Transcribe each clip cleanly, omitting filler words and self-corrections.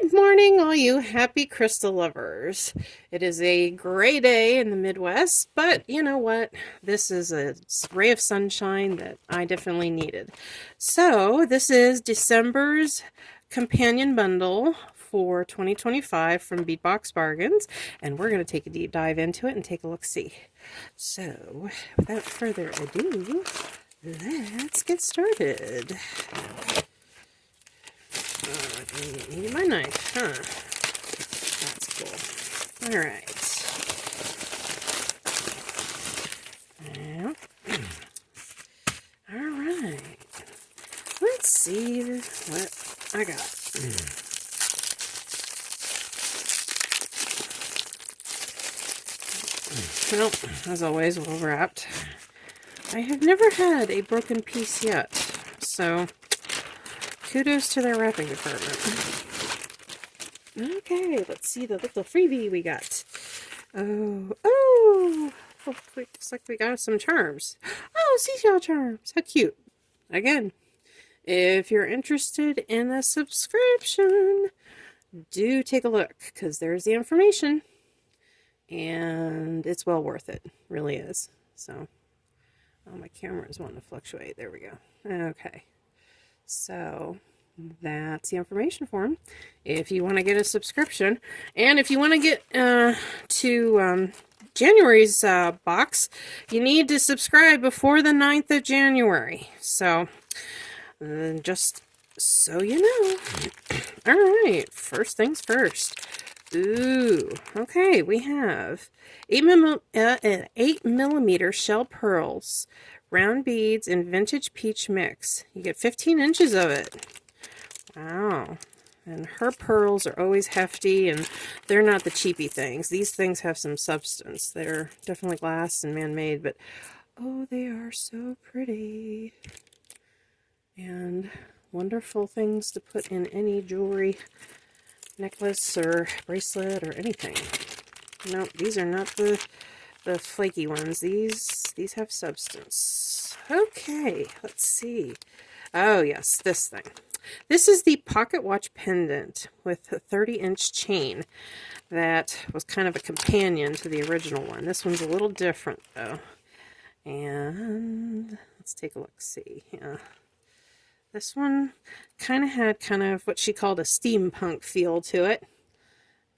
Good morning, all you happy crystal lovers. It is a gray day in the Midwest, but you know what? This is a ray of sunshine that I definitely needed. So, this is December's companion bundle for 2025 from Bead Box Bargains, and we're going to take a deep dive into it and take a look-see. So, without further ado, let's get started. I need my knife, huh? That's cool. Alright. Alright. Let's see what I got. Well, as always, well wrapped. I have never had a broken piece yet, so kudos to their wrapping department. Okay, let's see the little freebie we got. Oh, looks like we got some charms. Oh, seashell charms. How cute. Again, if you're interested in a subscription, do take a look, because there's the information. And it's well worth it. Really is. So, oh, my camera is wanting to fluctuate. There we go. Okay. So, that's the information form if you want to get a subscription. And if you want to get to January's box, you need to subscribe before the 9th of January. So, just so you know. Alright, first things first. Ooh, okay, we have 8mm shell pearls, round beads, and vintage peach mix. You get 15 inches of it. Wow. And her pearls are always hefty, and they're not the cheapy things. These things have some substance. They're definitely glass and man-made, but oh, they are so pretty. And wonderful things to put in any jewelry, necklace, or bracelet, or anything. No, these are not the flaky ones. These have substance. Okay, let's see. Oh, yes, this thing. This is the pocket watch pendant with a 30-inch chain that was kind of a companion to the original one. This one's a little different, though. And let's take a look, see. Yeah. This one had what she called a steampunk feel to it.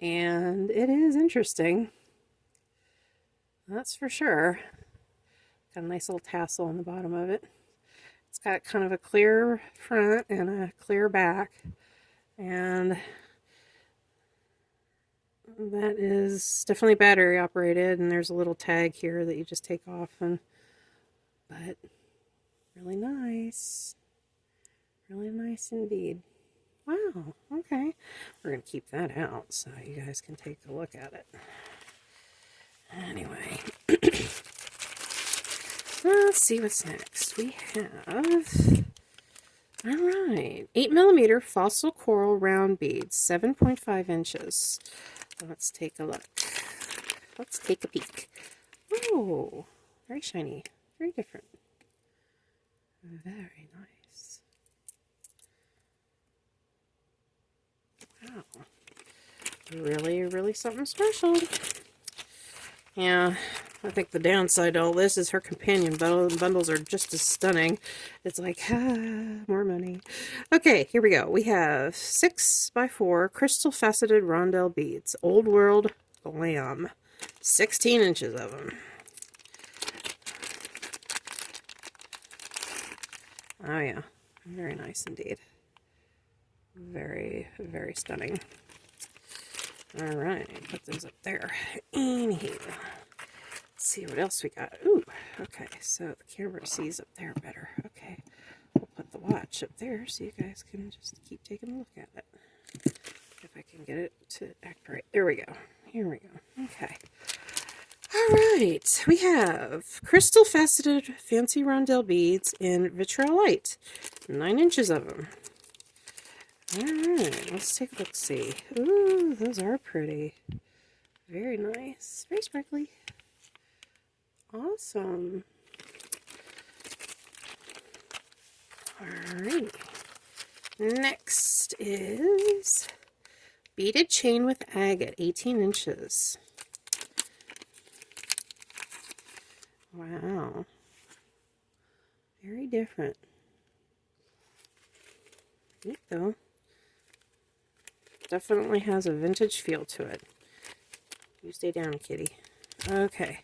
And it is interesting. That's for sure. Got a nice little tassel on the bottom of it. It's got kind of a clear front and a clear back. And that is definitely battery operated. And there's a little tag here that you just take off. But really nice. Really nice indeed. Wow, okay. We're going to keep that out so you guys can take a look at it. Anyway. Let's see what's next. We have, alright, 8mm fossil coral round beads, 7.5 inches. Let's take a look. Let's take a peek. Oh, very shiny. Very different. Very nice. Wow. Really, really something special. Yeah, I think the downside to all this is her companion bundles are just as stunning. It's like, more money. Okay, here we go. We have 6x4 crystal faceted rondelle beads. Old World Glam. 16 inches of them. Oh yeah, very nice indeed. Very, very stunning. Alright, put those up there. In here. Let's see what else we got. Ooh, okay, so the camera sees up there better. Okay, we'll put the watch up there so you guys can just keep taking a look at it. If I can get it to act right. There we go. Here we go. Okay. Alright, we have crystal faceted fancy rondelle beads in vitrolite. 9 inches of them. Alright, let's take a look-see. Ooh, those are pretty. Very nice. Very sparkly. Awesome. Alright. Next is Beaded chain with agate, 18 inches. Wow. Very different. Neat though. Definitely has a vintage feel to it. You stay down, kitty. Okay.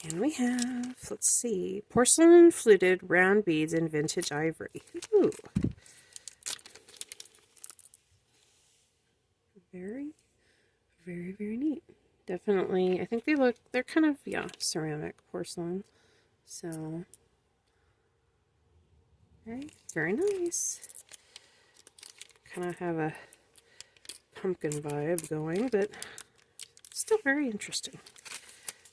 And we have, let's see, porcelain fluted round beads in vintage ivory. Ooh. Very, very, very neat. Definitely, I think they're kind of, yeah, ceramic porcelain. So, very, very nice. Kind of have a pumpkin vibe going, but still very interesting.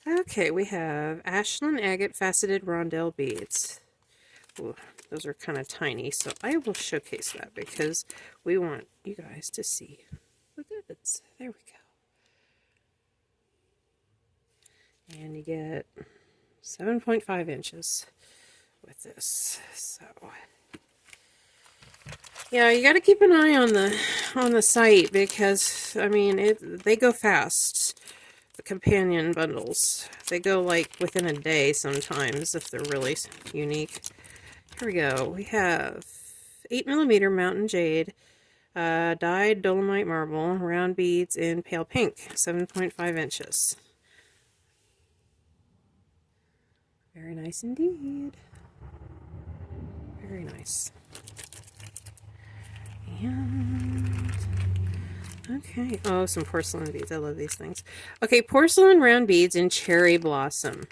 Okay, we have Ashland agate faceted rondelle beads. Ooh, those are kind of tiny, so I will showcase that because we want you guys to see the goods. There we go. And you get 7.5 inches with this. So yeah, you got to keep an eye on the site because I mean they go fast. The companion bundles, they go like within a day sometimes if they're really unique. Here we go. We have 8mm mountain jade, dyed dolomite marble, round beads in pale pink, 7.5 inches. Very nice indeed. Very nice. And okay. Oh, some porcelain beads. I love these things. Okay, porcelain round beads in cherry blossom.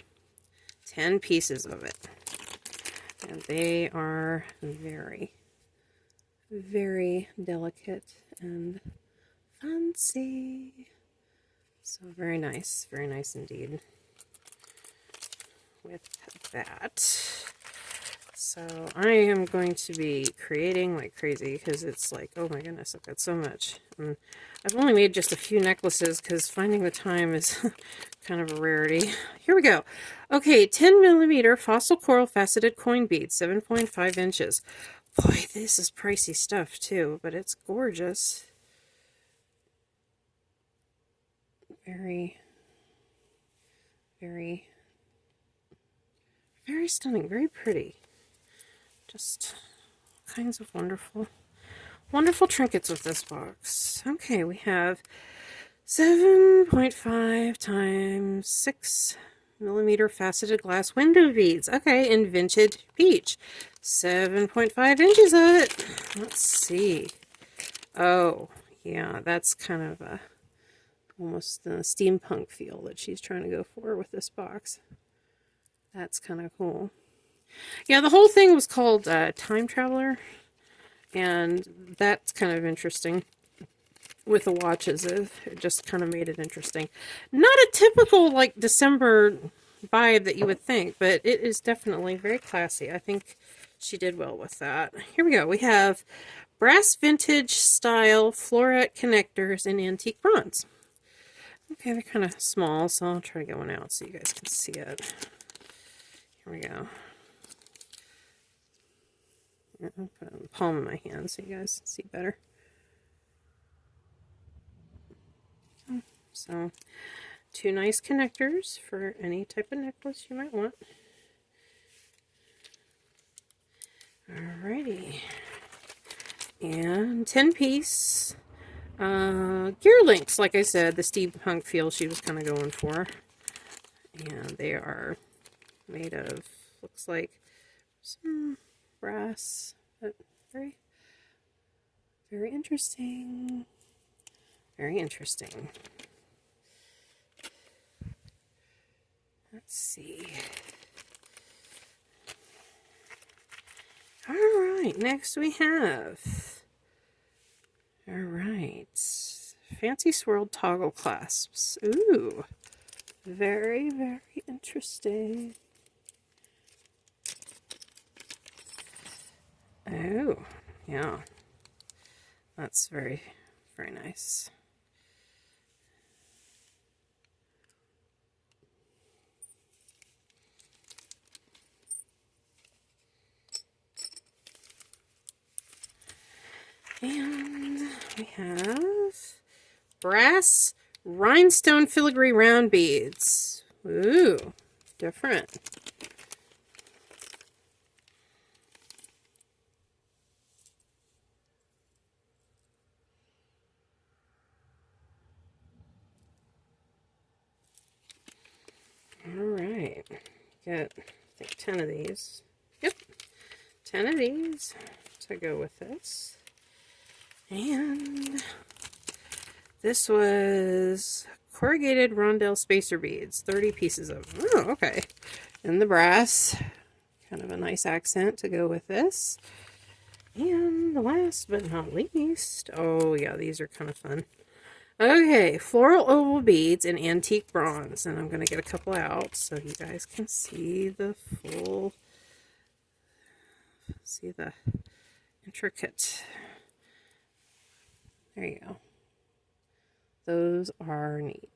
10 pieces of it. And they are very, very delicate and fancy. So very nice indeed with that. So I am going to be creating like crazy because it's like, oh my goodness, I've got so much. And I've only made just a few necklaces because finding the time is kind of a rarity. Here we go. Okay, 10mm fossil coral faceted coin beads, 7.5 inches. Boy, this is pricey stuff too, but it's gorgeous. Very, very, very stunning, very pretty. Just kinds of wonderful, wonderful trinkets with this box. Okay, we have 7.5 times 6mm faceted glass window beads. Okay, in vintage peach. 7.5 inches of it. Let's see. Oh, yeah, that's kind of a almost a steampunk feel that she's trying to go for with this box. That's kind of cool. Yeah, the whole thing was called Time Traveler, and that's kind of interesting with the watches. It just kind of made it interesting. Not a typical, like, December vibe that you would think, but it is definitely very classy. I think she did well with that. Here we go. We have brass vintage style floret connectors in antique bronze. Okay, they're kind of small, so I'll try to get one out so you guys can see it. Here we go. I'll put it in the palm of my hand so you guys see better. So, two nice connectors for any type of necklace you might want. Alrighty. And 10-piece gear links, like I said, the steampunk feel she was kind of going for. And they are made of, looks like some brass, but very, very interesting. Very interesting. Let's see. All right, next we have, all right, fancy swirled toggle clasps. Ooh, very, very interesting. Oh, yeah, that's very, very nice. And we have brass rhinestone filigree round beads. Ooh, different. All right, got I think 10 of these. Yep, 10 of these to go with this. And this was corrugated rondelle spacer beads, 30 pieces of them. Oh, okay. And the brass, kind of a nice accent to go with this. And the last but not least, oh yeah, these are kind of fun. Okay, floral oval beads in antique bronze, and I'm going to get a couple out so you guys can see the full, see the intricate. There you go. Those are neat.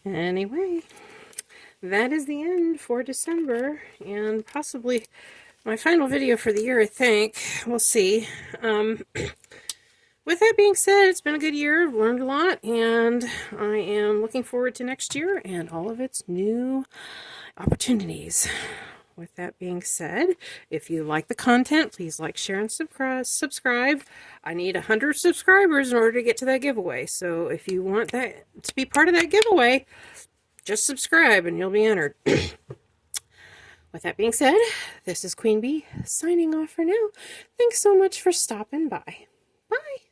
Anyway, that is the end for December, and possibly my final video for the year, I think. We'll see. With that being said, it's been a good year. I've learned a lot, and I am looking forward to next year and all of its new opportunities. With that being said, if you like the content, please like, share, and subscribe. I need 100 subscribers in order to get to that giveaway. So if you want that to be part of that giveaway, just subscribe and you'll be entered. With that being said, this is Queen Bee signing off for now. Thanks so much for stopping by. Bye.